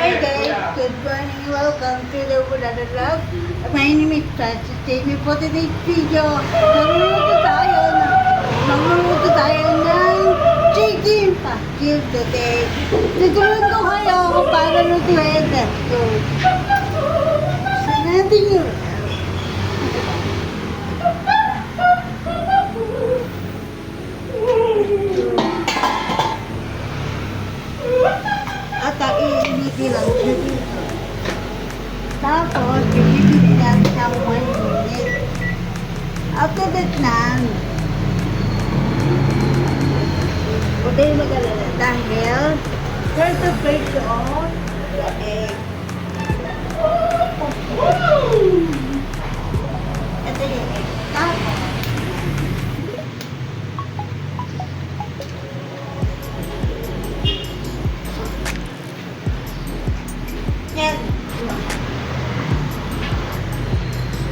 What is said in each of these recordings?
Hi guys, good morning. Welcome to the Budada Vlog. My name is Francis Jamie. For today's video, magluluto tayo ng chicken pastil today. Tutulungan ko kayo kung paano lutuin ito. Saan natin yun? At iinitin lang siya dito. Tapos, iinitin natin siya 1 minute. After that na, huwag tayo mag-alala dahil there's a break on the egg. Ito yung egg. Tapos, yan.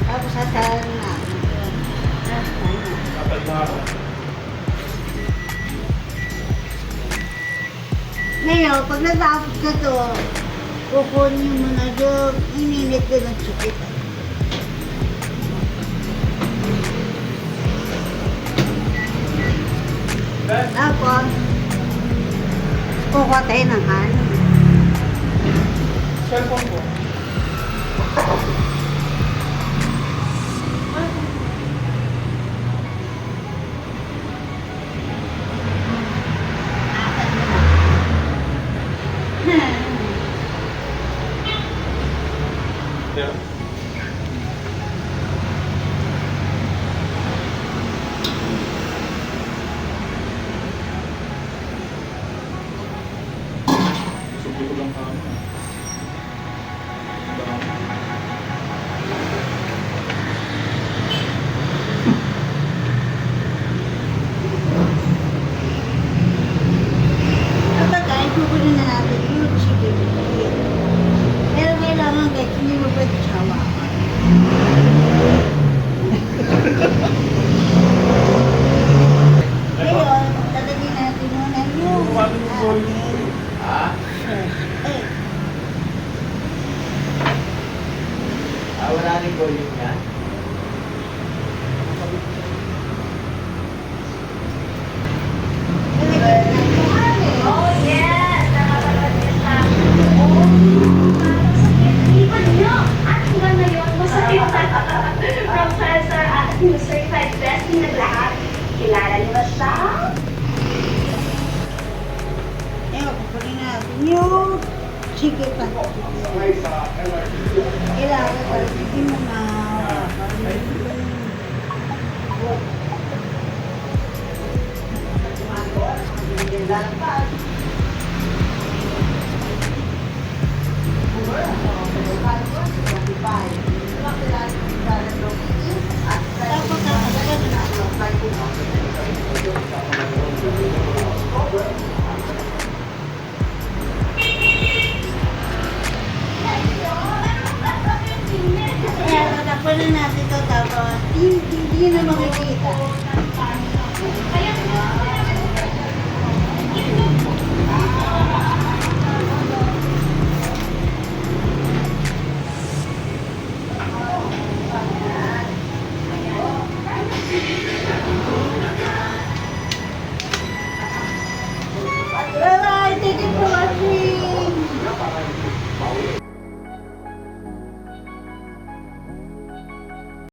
Tapos sasalan na. Ngayon, pag natapos na to, kukunin mo na yung ininit ko ng chicken. Tapos, kukuha tayo ng hanin. Cellphone ko. Yeah. Subi ko lang kami. Kapag ay kukunin na natin yung chicken. Pero kailangan guys, hindi mo pwede hawakan. Ngayon, tatagin natin muna yung ating egg. Wala rin volume niya. Oh, yes! Nakapagod niya siya. Oh, parang sakit. Ipan niyo! At hanggang ngayon, masakit na. Professor at yung certified blessing na lahat. Kilala niyo ba siya? Ngayon, kukunin natin yung chicken pastil. Kailangan para hindi mo Kaya tatakpan na natin ito tapos hindi na makikita.